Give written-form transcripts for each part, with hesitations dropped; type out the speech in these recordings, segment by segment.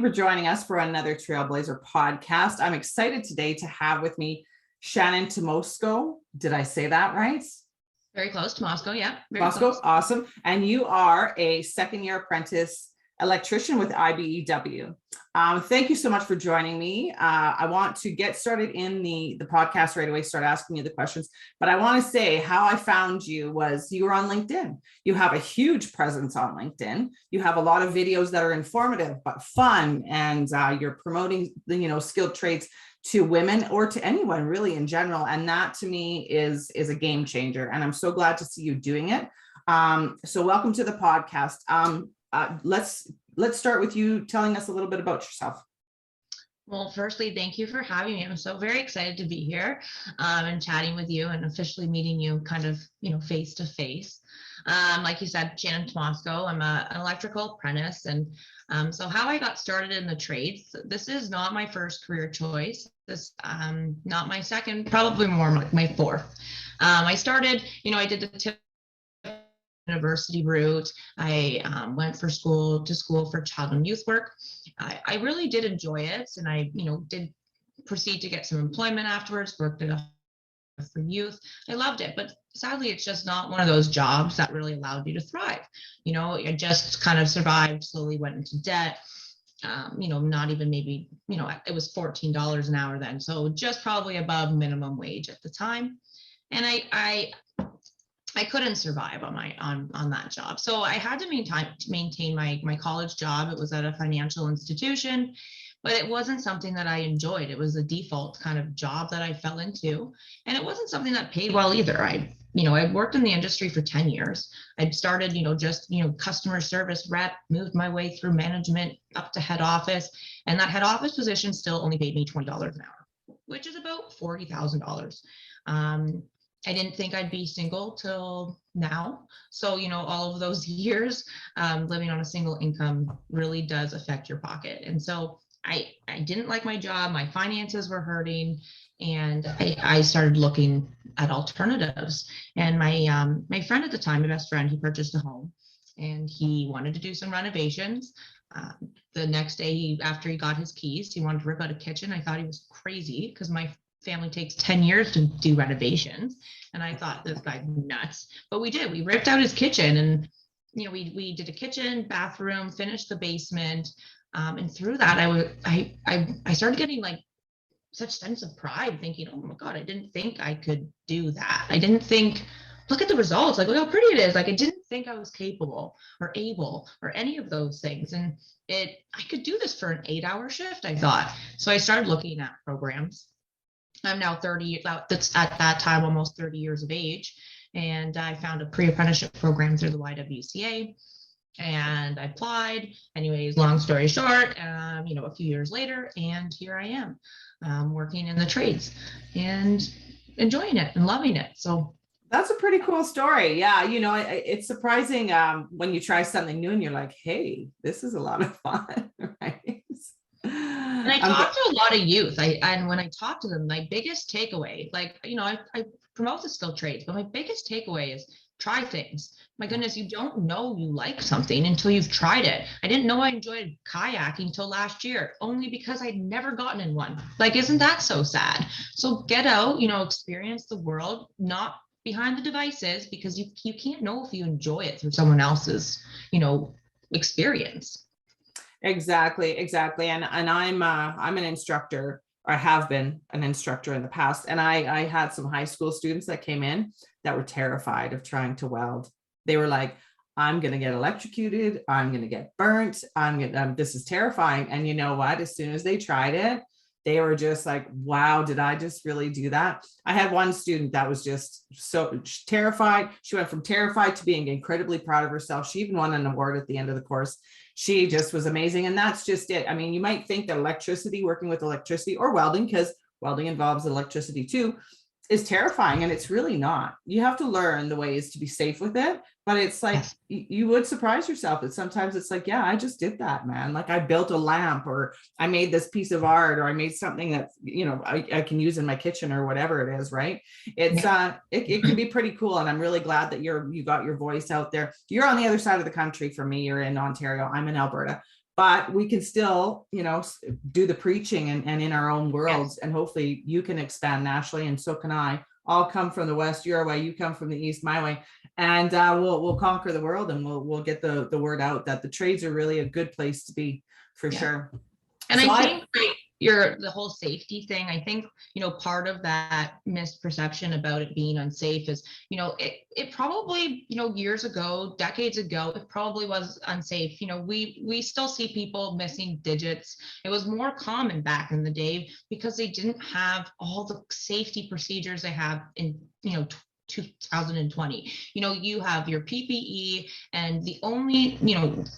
for joining us for another Trailblazer podcast. I'm excited today to have with me Shannon Tymosko. Did I say that right? Very close to Moscow, yeah. Very Moscow, close. awesome. And you are a second-year apprentice electrician with IBEW. Thank you so much for joining me. I want to get started in the podcast right away, start asking you the questions. But I want to say how I found you was you were on LinkedIn. You have a huge presence on LinkedIn. You have a lot of videos that are informative but fun, and you're promoting skilled trades to women or to anyone really in general. And that to me is a game changer. And I'm so glad to see you doing it. So welcome to the podcast. Let's start with you telling us a little bit about yourself. Well, firstly, thank you for having me. I'm so very excited to be here and chatting with you and officially meeting you kind of, face to face. Like you said, Shannon Tymosko, I'm an electrical apprentice. And so how I got started in the trades, this is not my first career choice. This not my second, probably more like my fourth. I started, I did the university route. I went to school for child and youth work. I really did enjoy it, and I did proceed to get some employment afterwards, worked at for youth. I loved it, but sadly it's just not one of those jobs that really allowed you to thrive. I just kind of survived, slowly went into debt. Not even maybe, it was $14 an hour then, so just probably above minimum wage at the time. And I couldn't survive on that job. So I had to maintain my college job. It was at a financial institution, but it wasn't something that I enjoyed. It was a default kind of job that I fell into. And it wasn't something that paid well either. I worked in the industry for 10 years. I'd started, just customer service rep, moved my way through management up to head office. And that head office position still only paid me $20 an hour, which is about $40,000. I didn't think I'd be single till now. So, all of those years living on a single income really does affect your pocket. And so I didn't like my job. My finances were hurting. And I started looking at alternatives. And my friend at the time, my best friend, he purchased a home and he wanted to do some renovations. The next day, after he got his keys, he wanted to rip out a kitchen. I thought he was crazy because my family takes 10 years to do renovations. And I thought, this guy's nuts. But we did. We ripped out his kitchen and, we did a kitchen, bathroom, finished the basement. And through that, I started getting like such sense of pride, thinking, oh my God, I didn't think I could do that. I didn't think, look at the results. Like, look how pretty it is. Like, I didn't think I was capable or able or any of those things. And I could do this for an 8-hour shift, I thought. So I started looking at programs. I'm now 30, that's at that time almost 30 years of age. And I found a pre-apprenticeship program through the YWCA and I applied. Anyways, long story short, a few years later, and here I am working in the trades and enjoying it and loving it. So that's a pretty cool story. Yeah. It's surprising when you try something new and you're like, hey, this is a lot of fun, right? And I talk to a lot of youth. And when I talk to them, my biggest takeaway, I promote the skilled trades, but my biggest takeaway is try things. My goodness, you don't know you like something until you've tried it. I didn't know I enjoyed kayaking till last year, only because I'd never gotten in one. Like, isn't that so sad? So get out, experience the world, not behind the devices, because you can't know if you enjoy it through someone else's, experience. Exactly. And I'm an instructor, or I have been an instructor in the past. And I had some high school students that came in that were terrified of trying to weld. They were like, I'm going to get electrocuted. I'm going to get burnt. This is terrifying. And you know what? As soon as they tried it, they were just like, wow, did I just really do that? I had one student that was just so terrified. She went from terrified to being incredibly proud of herself. She even won an award at the end of the course. She just was amazing. And that's just it. I mean, you might think that working with electricity or welding, because welding involves electricity too, is terrifying, and it's really not. You have to learn the ways to be safe with it, but it's like, yes, you would surprise yourself that sometimes it's like, yeah, I just did that, man. Like, I built a lamp, or I made this piece of art, or I made something that, I can use in my kitchen, or whatever it is, right? It's it can be pretty cool. And I'm really glad that you got your voice out there. You're on the other side of the country from me. You're in Ontario. I'm in Alberta. but we can still, do the preaching and in our own Yes. worlds. And hopefully you can expand nationally, and so can I. I'll come from the West your way, you come from the East my way, and we'll conquer the world, and we'll get the word out that the trades are really a good place to be, for Yeah. sure. And So I think the whole safety thing, I think, part of that misperception about it being unsafe is, it probably, years ago, decades ago, it probably was unsafe. We still see people missing digits. It was more common back in the day because they didn't have all the safety procedures they have in, 2020. You have your PPE, and the only,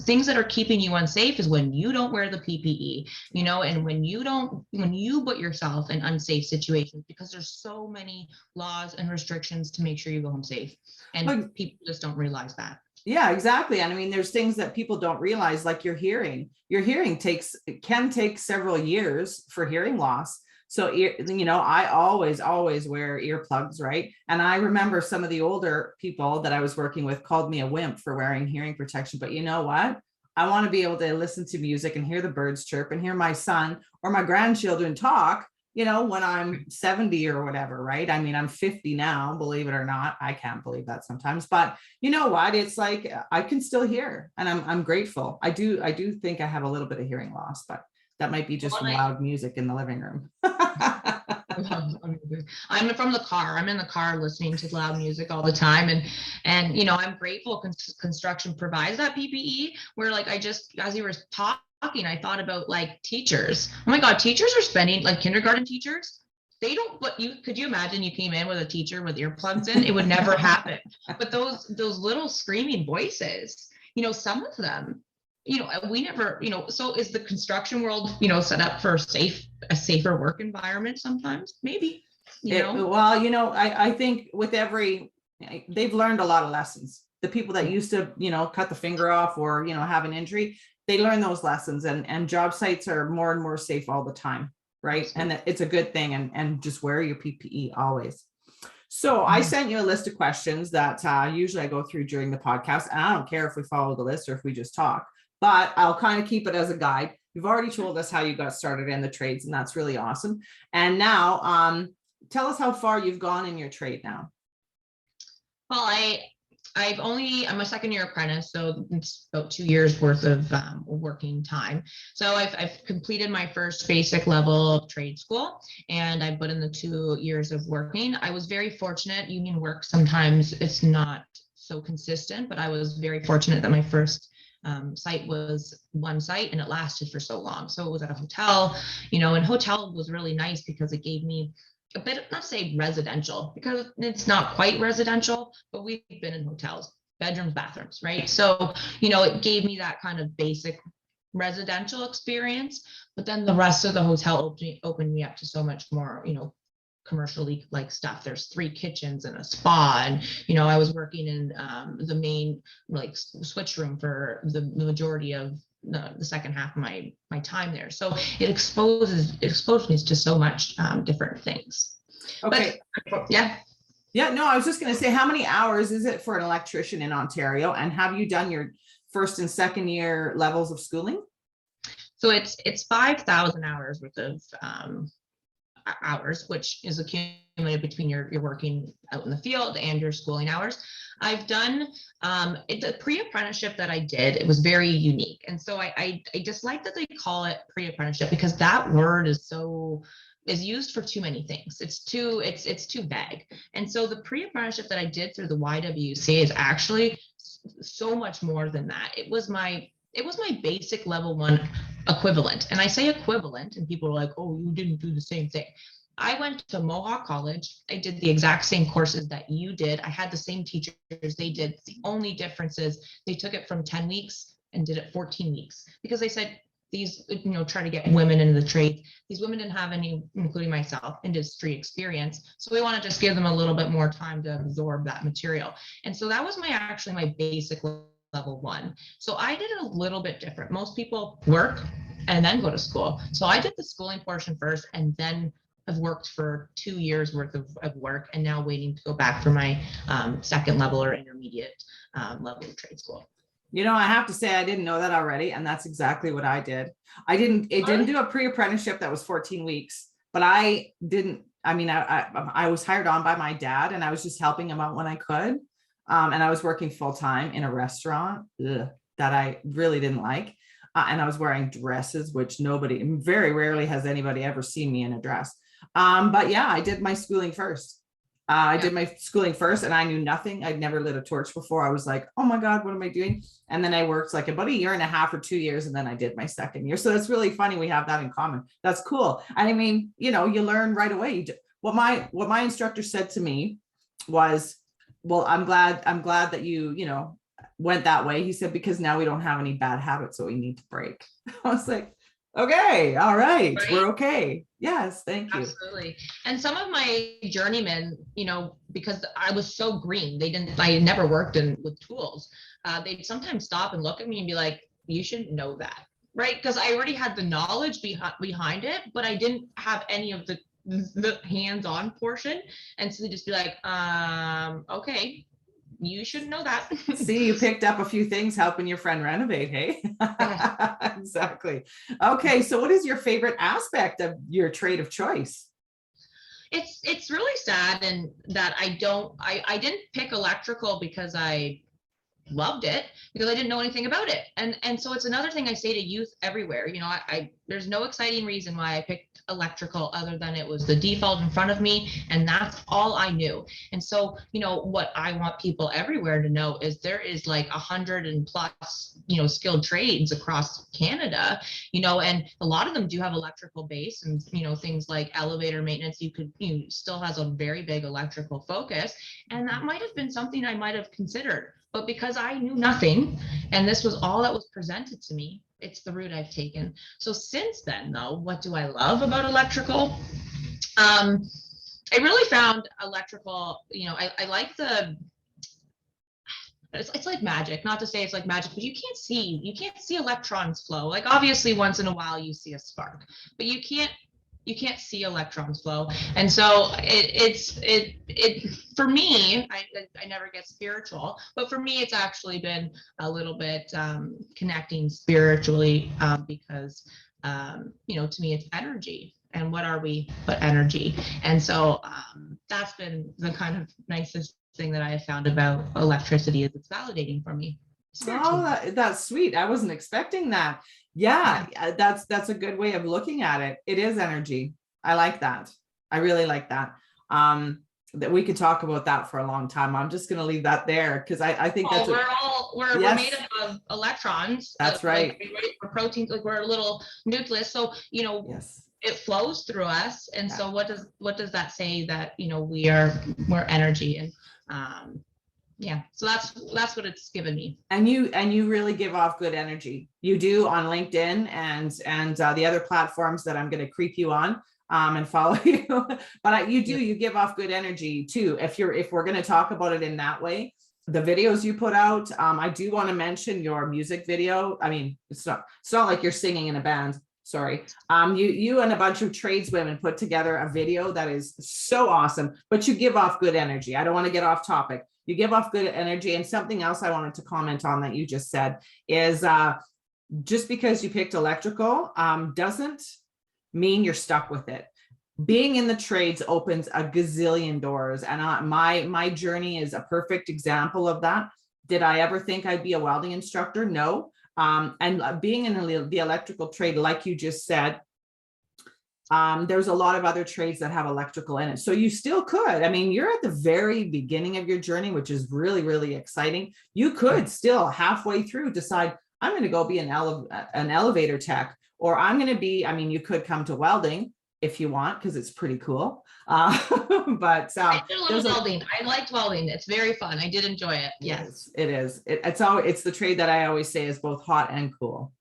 things that are keeping you unsafe is when you don't wear the PPE, and when you put yourself in unsafe situations, because there's so many laws and restrictions to make sure you go home safe, and people just don't realize that. Yeah, exactly. And I mean, there's things that people don't realize, like your hearing can take several years for hearing loss. So, I always wear earplugs, right? And I remember some of the older people that I was working with called me a wimp for wearing hearing protection. But you know what? I want to be able to listen to music and hear the birds chirp and hear my son or my grandchildren talk, when I'm 70 or whatever, right? I mean, I'm 50 now, believe it or not. I can't believe that sometimes, but you know what? It's like, I can still hear, and I'm grateful. I do think I have a little bit of hearing loss, but that might be just loud music in the living room. I'm from the car. I'm in the car listening to loud music all the time. And I'm grateful construction provides that PPE, where like, as you were talking, I thought about like teachers. Oh my God, teachers are spending, like kindergarten teachers, they don't, could you imagine you came in with a teacher with earplugs in? It would never happen. But those little screaming voices, some of them, we never, so is the construction world, set up for a safer work environment sometimes? Maybe, Well, I think with they've learned a lot of lessons. The people that used to, cut the finger off or, have an injury, they learn those lessons, and job sites are more and more safe all the time. Right. Absolutely. And it's a good thing. And just wear your PPE always. So I sent you a list of questions that usually I go through during the podcast. And I don't care if we follow the list or if we just talk, but I'll kind of keep it as a guide. You've already told us how you got started in the trades, and that's really awesome. And now tell us how far you've gone in your trade now. Well, I'm a second year apprentice, so it's about 2 years worth of working time. So I've completed my first basic level of trade school, and I put in the 2 years of working. I was very fortunate. Union work, sometimes it's not so consistent, but I was very fortunate that my first site was one site, and it lasted for so long. So it was at a hotel, and hotel was really nice because it gave me a bit, not say residential, because it's not quite residential, but we've been in hotels, bedrooms, bathrooms, right? So, it gave me that kind of basic residential experience, but then the rest of the hotel opened me up to so much more, commercially like stuff. There's 3 kitchens and a spa, and I was working in the main like switch room for the majority of the second half of my time there. So it exposed me to so much different things. Okay. But, no, I was just going to say, how many hours is it for an electrician in Ontario, and have you done your first and second year levels of schooling? So it's 5,000 hours worth of hours, which is accumulated between your working out in the field and your schooling hours. I've done the pre-apprenticeship that I did. It was very unique, and so I just like that they call it pre-apprenticeship, because that word is used for too many things. It's too vague. And so the pre-apprenticeship that I did through the IBEW is actually so much more than that. It was my basic level 1 equivalent. And I say equivalent, and people are like, oh, you didn't do the same thing. I went to Mohawk College. I did the exact same courses that you did. I had the same teachers they did. The only difference is they took it from 10 weeks and did it 14 weeks, because they said these, try to get women into the trade. These women didn't have any, including myself, industry experience. So we want to just give them a little bit more time to absorb that material. And so that was my basic level 1. So I did it a little bit different. Most people work and then go to school. So I did the schooling portion first, and then I've worked for 2 years worth of work, and now waiting to go back for my second level or intermediate level of trade school. You know, I have to say, I didn't know that already. And that's exactly what I did. It didn't do a pre-apprenticeship that was 14 weeks, but I didn't, I mean, I was hired on by my dad and I was just helping him out when I could. And I was working full time in a restaurant that I really didn't like. And I was wearing dresses, which very rarely has anybody ever seen me in a dress. But yeah, I did my schooling first. I did my schooling first and I knew nothing. I'd never lit a torch before. I was like, oh my God, what am I doing? And then I worked like about a year and a half or 2 years. And then I did my second year. So that's really funny. We have that in common. That's cool. And I mean, you know, you learn right away. What my instructor said to me was, well, I'm glad that you know, went that way. He said, because now we don't have any bad habits that we need to break. I was like, okay, all right, we're okay. Yes, thank you. Absolutely. And some of my journeymen, you know, because I was so green, I never worked with tools. They'd sometimes stop and look at me and be like, you should know that, right? Because I already had the knowledge behind it, but I didn't have any of the hands-on portion. And so they just be like, okay, you should know that. See, you picked up a few things helping your friend renovate, hey? Exactly. Okay, so what is your favorite aspect of your trade of choice? It's really sad and that I didn't pick electrical because I loved it, because I didn't know anything about it. And so it's another thing I say to youth everywhere, you know, there's no exciting reason why I picked electrical other than it was the default in front of me, and that's all I knew. And so, you know, what I want people everywhere to know is there is like 100 and plus, you know, skilled trades across Canada, you know, and a lot of them do have electrical base, and, you know, things like elevator maintenance, still has a very big electrical focus. And that might have been something I might have considered. But because I knew nothing, and this was all that was presented to me, it's the route I've taken. So since then, though, what do I love about electrical? I really found electrical, you know, I like it's like magic. Not to say it's like magic, but you can't see electrons flow. Like obviously once in a while you see a spark, but you can't see electrons flow. And so it for me, I never get spiritual, but for me, it's actually been a little bit connecting spiritually, because, you know, to me, it's energy. And what are we but energy? And so that's been the kind of nicest thing that I have found about electricity, is it's validating for me. Oh, that's sweet. I wasn't expecting that. Yeah, that's a good way of looking at it. It is energy. I like that. I really like that. That we could talk about that for a long time. I'm just going to leave that there because I think that's we're made up of electrons. That's right. Like, we're proteins, like we're a little nucleus. So, you know, it flows through us. And so what does that say? That, you know, we're energy, and yeah, so that's what it's given me. And you really give off good energy. You do on LinkedIn and the other platforms that I'm going to creep you on and follow you. But you give off good energy too. If we're going to talk about it in that way, the videos you put out, I do want to mention your music video. I mean, it's not like you're singing in a band. Sorry. You and a bunch of tradeswomen put together a video that is so awesome, but you give off good energy. I don't want to get off topic. You give off good energy. And something else I wanted to comment on that you just said is just because you picked electrical doesn't mean you're stuck with it. Being in the trades opens a gazillion doors. And my journey is a perfect example of that. Did I ever think I'd be a welding instructor? No. And being in the electrical trade, like you just said, there's a lot of other trades that have electrical in it. So you still could, I mean, you're at the very beginning of your journey, which is really, really exciting. You could still halfway through decide, I'm going to go be an elevator tech, or I'm going to be, I mean, you could come to welding if you want, because it's pretty cool. But I did a little welding. I liked welding. It's very fun. I did enjoy it. Yes, it is. It's the trade that I always say is both hot and cool.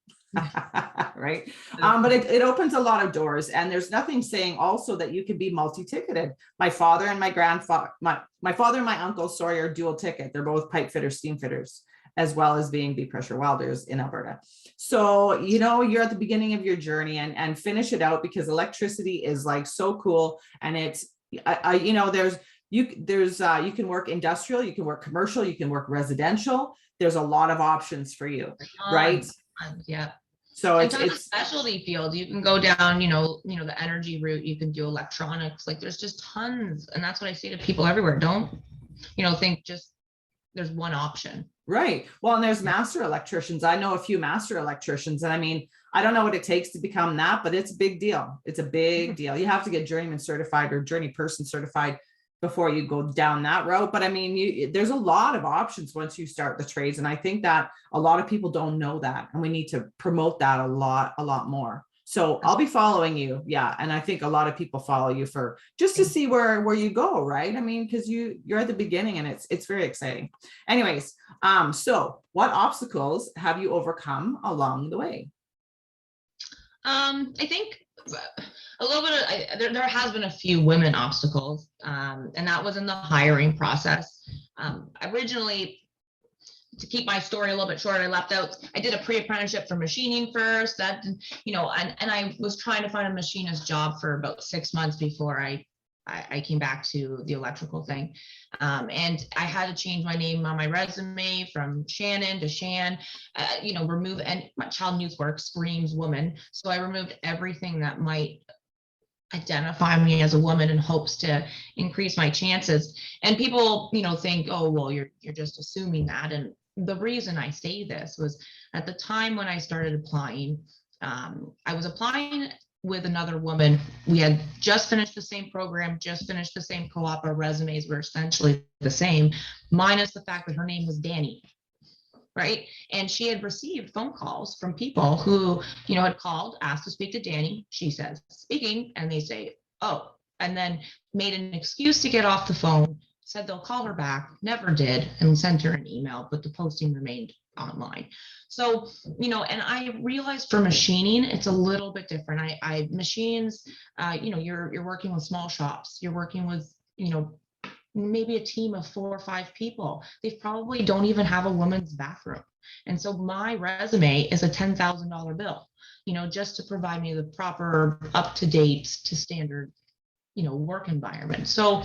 Right. But it opens a lot of doors, and there's nothing saying also that you can be multi-ticketed. My father and my grandfather, my father and my uncle, sorry, are dual ticket. They're both pipe fitters, steam fitters, as well as being deep pressure welders in Alberta. So, you know, you're at the beginning of your journey, and finish it out, because electricity is like so cool. And it's, you know, you can work industrial, you can work commercial, you can work residential. There's a lot of options for you, right? Yeah. So And tons of it's specialty fields. You can go down, the energy route. You can do electronics. Like there's just tons, and that's what I say to people everywhere. Don't, think just there's one option. right. Well, and there's master electricians. I know a few master electricians, and I mean, I don't know what it takes to become that, but it's a big deal. It's a big deal. You have to get journeyman certified or journey person certified before you go down that road. But I mean, there's a lot of options once you start the trades. And I think that a lot of people don't know that, and we need to promote that a lot more. So I'll be following you. Yeah. And I think a lot of people follow you for just to see where you go. Right. I mean, because you're at the beginning, and it's very exciting. Anyways, so what obstacles have you overcome along the way? I think a little bit of, there has been a few women obstacles, and that was in the hiring process. Originally, to keep my story a little bit short, I did a pre-apprenticeship for machining first, that, and I was trying to find a machinist job for about 6 months before I came back to the electrical thing. And I had to change my name on my resume from Shannon to Shan, remove, and my child and youth work screams woman. So I removed everything that might identify me as a woman in hopes to increase my chances. And people, think, oh, well, you're just assuming that. And the reason I say this was at the time when I started applying, I was applying with another woman. We had just finished the same program, just finished the same co-op. Our resumes were essentially the same, minus the fact that her name was Danny. Right. And she had received phone calls from people who, had called, asked to speak to Danny. She says, speaking, and they say, oh, and then made an excuse to get off the phone, said they'll call her back, never did, and sent her an email, but the posting remained online. So, and I realized for machining, it's a little bit different. I machines, you're working with small shops, you're working with, maybe a team of 4 or 5 people. They probably don't even have a woman's bathroom. And so my resume is a $10,000 bill, just to provide me the proper up-to-date to standard, work environment. So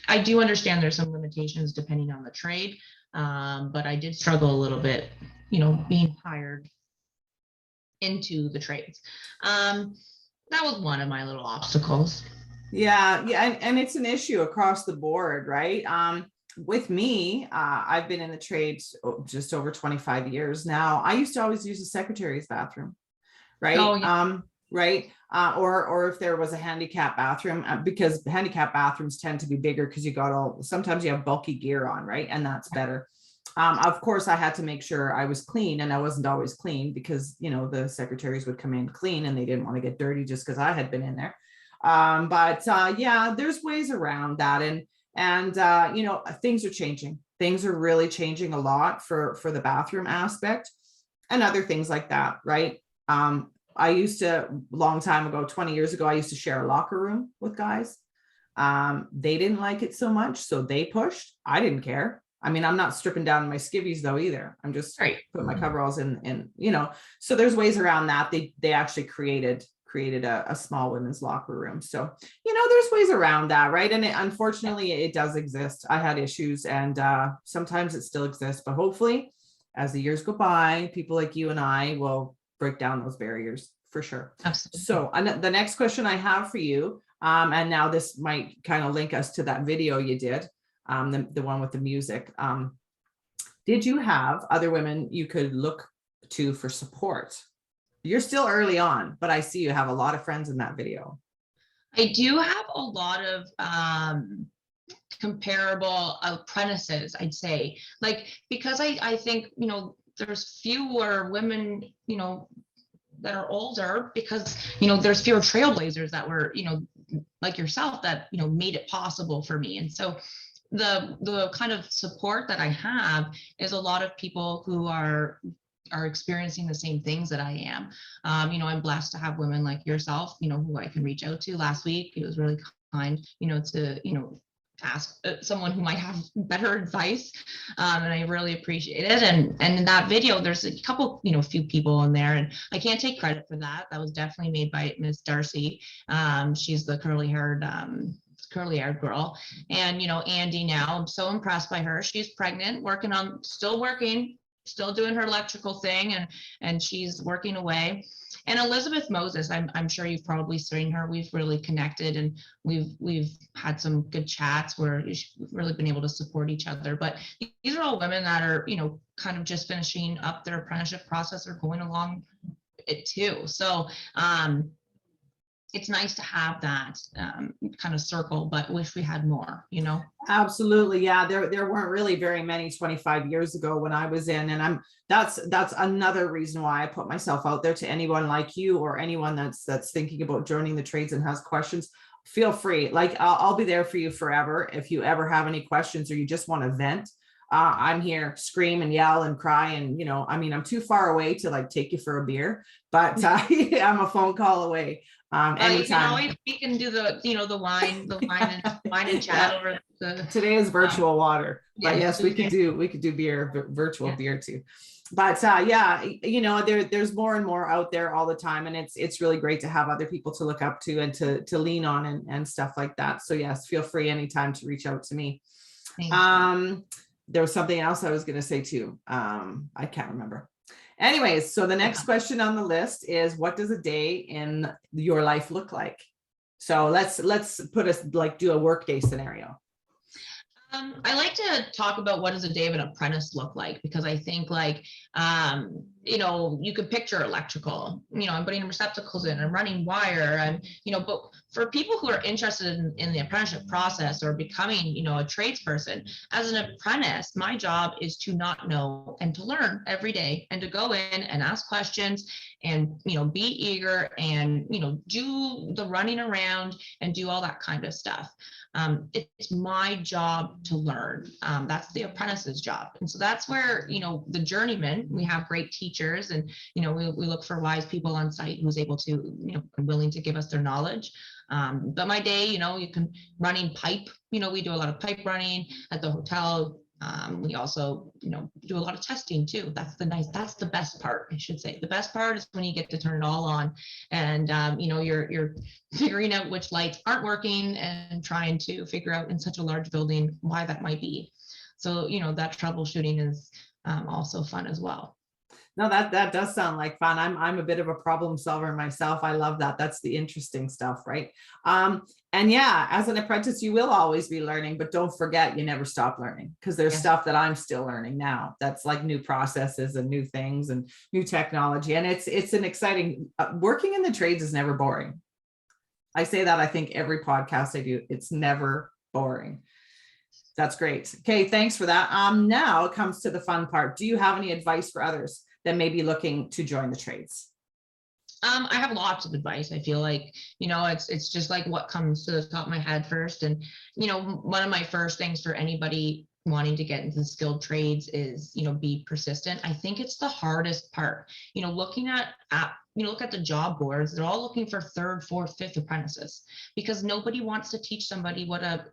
I do understand there's some limitations depending on the trade. But I did struggle a little bit, being hired into the trades. That was one of my little obstacles. Yeah. And it's an issue across the board, right? With me, I've been in the trades just over 25 years now. I used to always use the secretary's bathroom, right? Oh, yeah. Right. Or if there was a handicap bathroom, because handicap bathrooms tend to be bigger because sometimes you have bulky gear on, right? And that's better. Of course, I had to make sure I was clean, and I wasn't always clean because, the secretaries would come in clean and they didn't want to get dirty just because I had been in there. But yeah, there's ways around that. And things are changing. Things are really changing a lot for the bathroom aspect and other things like that, right? I used to, long time ago, 20 years ago, I used to share a locker room with guys. They didn't like it so much, so they pushed. I didn't care. I mean, I'm not stripping down my skivvies though either. I'm just putting my coveralls in, so there's ways around that. They actually created a small women's locker room. So, there's ways around that, right? And unfortunately, it does exist. I had issues, and sometimes it still exists, but hopefully as the years go by, people like you and I will break down those barriers for sure. Absolutely. So the next question I have for you, and now this might kind of link us to that video you did, the one with the music. Did you have other women you could look to for support? You're still early on, but I see you have a lot of friends in that video. I do have a lot of comparable apprentices, I'd say, because I think, there's fewer women, that are older, because, there's fewer trailblazers that were, like yourself, that, made it possible for me. And so the kind of support that I have is a lot of people who are experiencing the same things that I am. I'm blessed to have women like yourself, who I can reach out to. Last week, it was really kind, to ask someone who might have better advice. And I really appreciate it. And in that video, there's a couple, few people in there, and I can't take credit for that. That was definitely made by Miss Darcy. She's the curly haired curly haired girl. And, Andy now, I'm so impressed by her. She's pregnant, still working, still doing her electrical thing, and she's working away. And Elizabeth Moses, I'm sure you've probably seen her. We've really connected, and we've had some good chats where we've really been able to support each other. But these are all women that are, kind of just finishing up their apprenticeship process or going along it too. So it's nice to have that kind of circle, but wish we had more, Absolutely. Yeah. There weren't really very many 25 years ago when I was in, and that's another reason why I put myself out there to anyone like you or anyone that's thinking about joining the trades and has questions. Feel free. Like I'll be there for you forever. If you ever have any questions or you just want to vent, I'm here, scream and yell and cry. And, I'm too far away to like take you for a beer, but I'm a phone call away. Anytime. We can do the wine and chat over the. Today is virtual water, but yeah, yes, we could do beer, virtual beer too. But there's more and more out there all the time, and it's really great to have other people to look up to and to lean on and stuff like that. So yes, feel free anytime to reach out to me. There was something else I was going to say too. I can't remember. Anyways, so the next question on the list is, what does a day in your life look like? So let's do a workday scenario. I like to talk about what does a day of an apprentice look like, because I think you could picture electrical, I'm putting receptacles in, I'm running wire, and, but for people who are interested in the apprenticeship process or becoming, a tradesperson, as an apprentice, my job is to not know and to learn every day and to go in and ask questions and, be eager and, do the running around and do all that kind of stuff. It's my job to learn. That's the apprentice's job. And so that's where, the journeyman, we have great teachers, and, we look for wise people on site who's able to, willing to give us their knowledge. But my day, you can running pipe, we do a lot of pipe running at the hotel. We also, do a lot of testing too. That's the best part, I should say. The best part is when you get to turn it all on and, you're figuring out which lights aren't working and trying to figure out in such a large building why that might be. So, that troubleshooting is also fun as well. No, that does sound like fun. I'm a bit of a problem solver myself. I love that. That's the interesting stuff, right? And yeah, as an apprentice, you will always be learning, but don't forget, you never stop learning, because there's stuff that I'm still learning now. That's like new processes and new things and new technology. And it's an exciting, working in the trades is never boring. I say that, I think every podcast I do, it's never boring. That's great. Okay. Thanks for that. Now it comes to the fun part. Do you have any advice for others that may be looking to join the trades? I have lots of advice. I feel like, it's just like what comes to the top of my head first. And, one of my first things for anybody wanting to get into the skilled trades is, be persistent. I think it's the hardest part, looking at look at the job boards, they're all looking for third, fourth, fifth apprentices, because nobody wants to teach somebody what a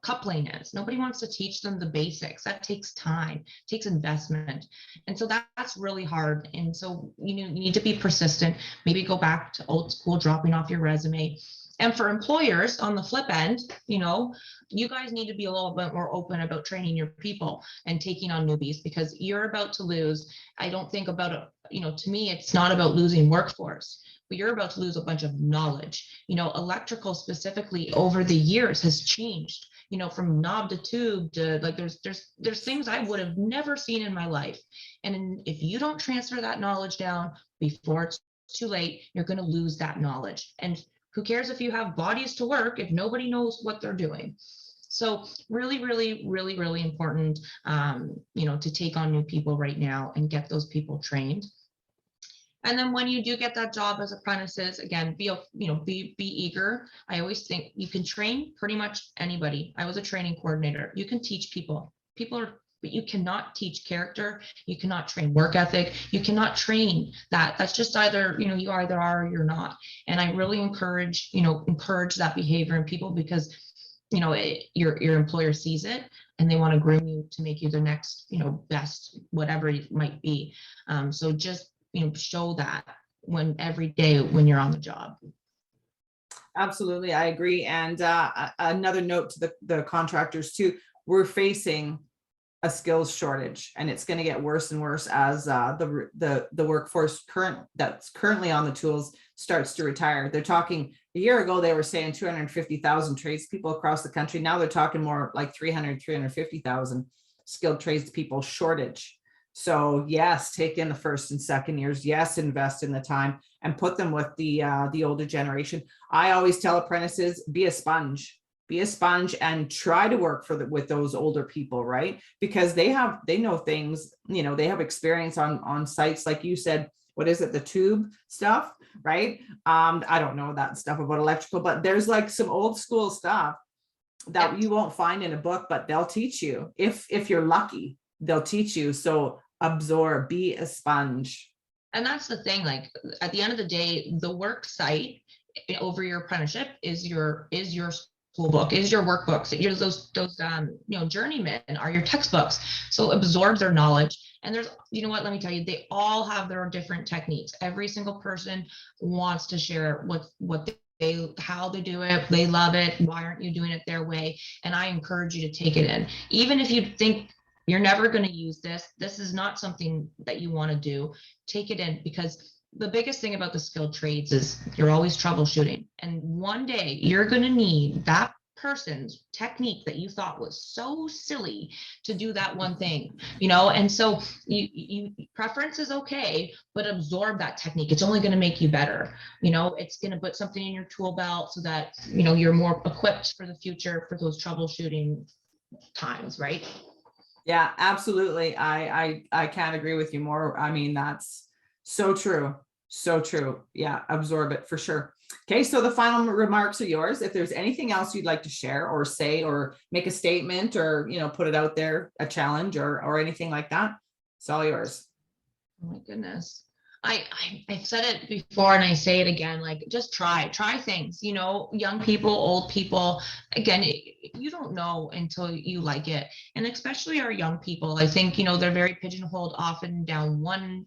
coupling is. Nobody wants to teach them the basics. That takes time, takes investment. And so that's really hard. And so, you need to be persistent, maybe go back to old school, dropping off your resume. And for employers on the flip end, you guys need to be a little bit more open about training your people and taking on newbies, because you're about to lose. I don't think about it, to me, it's not about losing workforce, but you're about to lose a bunch of knowledge. Electrical specifically over the years has changed, from knob to tube to like, there's things I would have never seen in my life. And if you don't transfer that knowledge down before it's too late, you're going to lose that knowledge. And who cares if you have bodies to work if nobody knows what they're doing? So really, really, really, really important, to take on new people right now and get those people trained. And then when you do get that job as apprentices, again, be eager. I always think you can train pretty much anybody. I was a training coordinator. You can teach people. But you cannot teach character. You cannot train work ethic. You cannot train that. That's just either, you either are or you're not. And I really encourage that behavior in people, because, your employer sees it and they want to groom you to make you the next, best, whatever it might be. So just, show that every day when you're on the job. Absolutely, I agree. And another note to the contractors too, we're facing a skills shortage, and it's going to get worse and worse as the workforce that's currently on the tools starts to retire. They're talking a year ago, they were saying 250,000 tradespeople across the country. Now they're talking more like 350,000 skilled tradespeople shortage. So yes, take in the first and second years. Yes, invest in the time and put them with the older generation. I always tell apprentices, be a sponge and try to work with those older people, right? Because they know things, they have experience on sites, like you said, what is it, the tube stuff, right? I don't know that stuff about electrical, but there's like some old school stuff that you won't find in a book, but they'll teach you. If you're lucky, they'll teach you. So absorb, be a sponge. And that's the thing, like at the end of the day, the work site over your apprenticeship is your school book, is your workbooks, those journeymen are your textbooks. So absorb their knowledge. And there's, let me tell you, they all have their different techniques. Every single person wants to share what how they do it. They love it. Why aren't you doing it their way? And I encourage you to take it in. Even if you think you're never going to use this is not something that you want to do, take it in, because the biggest thing about the skilled trades is you're always troubleshooting. And one day you're going to need that person's technique that you thought was so silly to do that one thing, and so you preference is okay, but absorb that technique. It's only going to make you better. It's going to put something in your tool belt so that, you're more equipped for the future for those troubleshooting times, right? Yeah, absolutely. I can't agree with you more. I mean, that's so true. So true. Yeah, absorb it for sure. Okay, so the final remarks are yours. If there's anything else you'd like to share or say or make a statement or, put it out there, a challenge or anything like that, it's all yours. Oh my goodness. I've said it before and I say it again, like just try things, young people, old people, again, you don't know until you like it. And especially our young people, I think, they're very pigeonholed often down one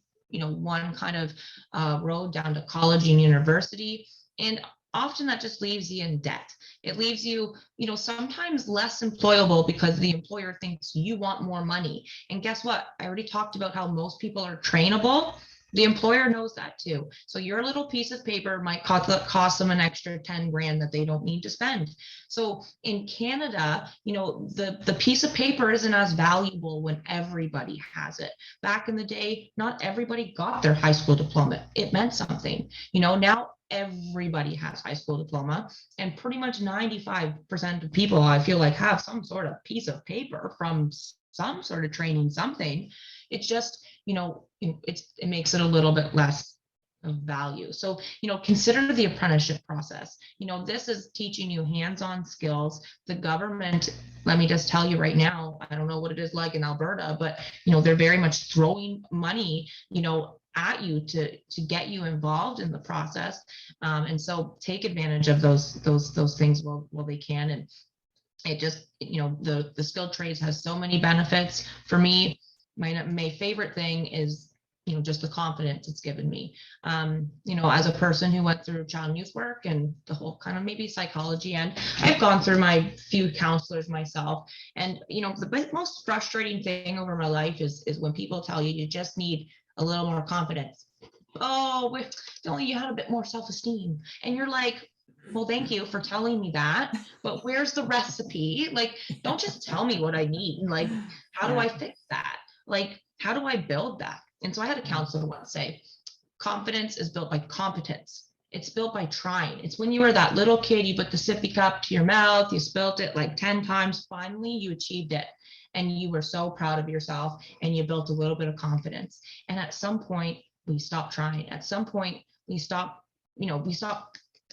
kind of road, down to college and university. And often that just leaves you in debt. It leaves you, sometimes less employable because the employer thinks you want more money. And guess what? I already talked about how most people are trainable. The employer knows that too. So your little piece of paper might cost them an extra 10 grand that they don't need to spend. So in Canada, the piece of paper isn't as valuable when everybody has it. Back in the day, not everybody got their high school diploma. It meant something. Now everybody has high school diploma, and pretty much 95% of people, I feel like, have some sort of piece of paper from some sort of training, something. It's just, it makes it a little bit less of value. So, consider the apprenticeship process. This is teaching you hands-on skills. The government, let me just tell you right now, I don't know what it is like in Alberta, but, they're very much throwing money, at you to get you involved in the process. And so take advantage of those things while they can. And it just, the skilled trades has so many benefits. For me, my favorite thing is, just the confidence it's given me. As a person who went through child and youth work and the whole kind of maybe psychology, and I've gone through my few counselors myself. And, the most frustrating thing over my life is when people tell you just need a little more confidence. Oh, if only you had a bit more self-esteem. And you're like, well, thank you for telling me that, but where's the recipe? Like, don't just tell me what I need. Like, how do I fix that? Like, how do I build that? And so I had a counselor once say, confidence is built by competence. It's built by trying. It's when you were that little kid, you put the sippy cup to your mouth, you spilt it like 10 times. Finally, you achieved it. And you were so proud of yourself and you built a little bit of confidence. And at some point, we stop trying. At some point, we stop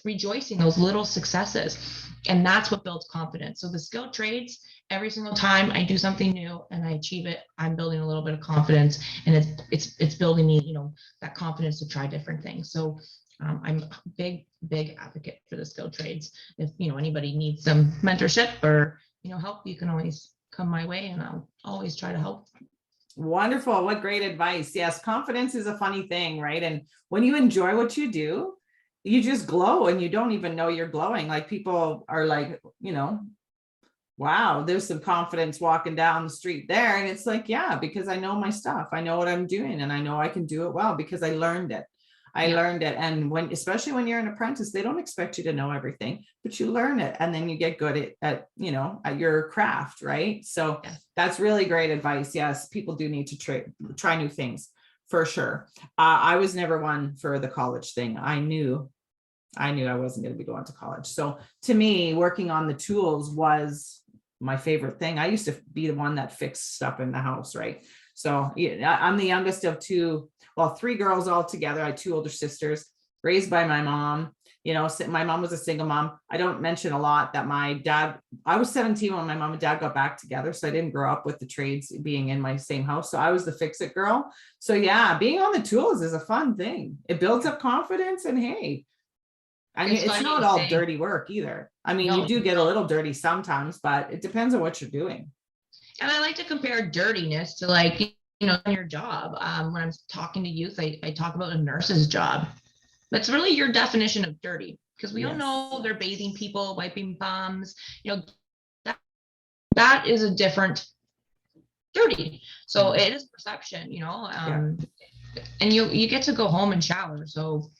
rejoicing those little successes. And that's what builds confidence. So the skilled trades, every single time I do something new and I achieve it, I'm building a little bit of confidence, and it's building me, that confidence to try different things. So I'm a big advocate for the skilled trades. If anybody needs some mentorship or help, you can always come my way, and I'll always try to help. Wonderful. What great advice. Yes, confidence is a funny thing, right? And when you enjoy what you do, you just glow and you don't even know you're glowing. Like people are like, wow, there's some confidence walking down the street there. And it's like, yeah, because I know my stuff. I know what I'm doing and I know I can do it well because I learned it. I learned it. And especially when you're an apprentice, they don't expect you to know everything, but you learn it and then you get good at your craft. Right. So that's really great advice. Yes. People do need to try new things for sure. I was never one for the college thing. I knew I wasn't going to be going to college. So to me, working on the tools was my favorite thing. I used to be the one that fixed stuff in the house. Right. So I'm the youngest of three girls all together. I had two older sisters raised by my mom. My mom was a single mom. I don't mention a lot that I was 17 when my mom and dad got back together. So I didn't grow up with the trades being in my same house. So I was the fix-it girl. So yeah, being on the tools is a fun thing. It builds up confidence and hey, it's not all dirty work either. I mean, you do get a little dirty sometimes, but it depends on what you're doing. And I like to compare dirtiness to like, in your job. When I'm talking to youth, I talk about a nurse's job. That's really your definition of dirty because we all know they're bathing people, wiping bums, that is a different dirty. So it is perception, and you get to go home and shower. So,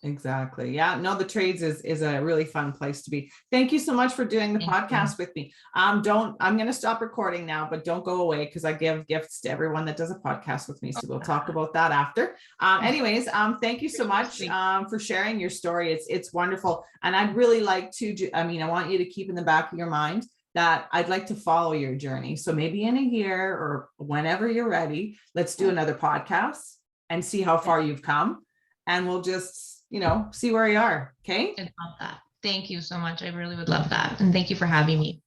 Exactly. Yeah. No, the trades is a really fun place to be. Thank you so much for doing the podcast with me. I'm going to stop recording now, but don't go away because I give gifts to everyone that does a podcast with me. So we'll talk about that after. Anyways, thank you so much for sharing your story. It's wonderful. And I'd really like I want you to keep in the back of your mind that I'd like to follow your journey. So maybe in a year or whenever you're ready, let's do another podcast and see how far you've come. And we'll just see where you are. Okay. I love that. Thank you so much. I really would love that. And thank you for having me.